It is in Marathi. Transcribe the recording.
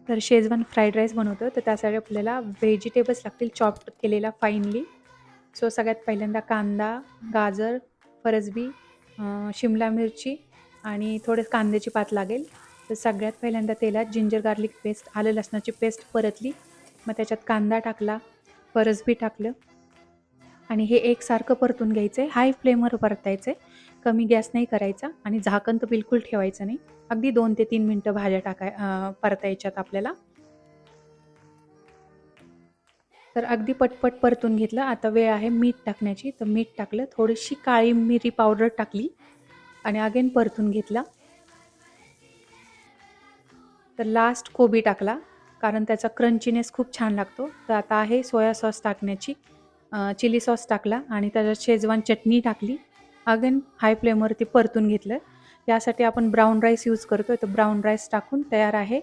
तर शेजवान फ्राईड राईस बनवतो, तर त्यासाठी आपल्याला व्हेजिटेबल्स लागतील चॉप्ड केलेला फाईनली. सो सगळ्यात पहिल्यांदा कांदा, गाजर, फरसबी, शिमला मिरची आणि थोडे कांद्याची पात लागेल. तर सगळ्यात पहिल्यांदा तेलात जिंजर गार्लिक पेस्ट, आलं लसणाची पेस्ट परतली. मग त्याच्यात कांदा टाकला, फरसबी टाकलं आणि हे एकसारखं परतून घ्यायचं आहे. हाय फ्लेमवर परतायचं आहे. कमी गॅस नाही करायचा आणि झाकण तर बिलकुल ठेवायचं नाही. अगदी 2 ते 3 मिनिटं भाज्या परतायच्यात आपल्याला. तर अगदी पटपट परतून घेतलं. आता वेळ आहे मीठ टाकण्याची. तर मीठ टाकलं. थोडीशी काळी मिरी पावडर टाकली आणि अगेन परतून घेतला. तर लास्ट कोबी टाकला, कारण त्याचा क्रंचीनेस खूप छान लागतो. तर आता आहे सोया सॉस टाकण्याची. चिली सॉस टाकला आणि त्याच्यात शेजवान चटणी टाकली. अगेन हाय फ्लेमवरती परतून घेतलं. यासाठी आपण ब्राउन राईस यूज करतोय, तर ब्राउन राईस टाकून तयार आहे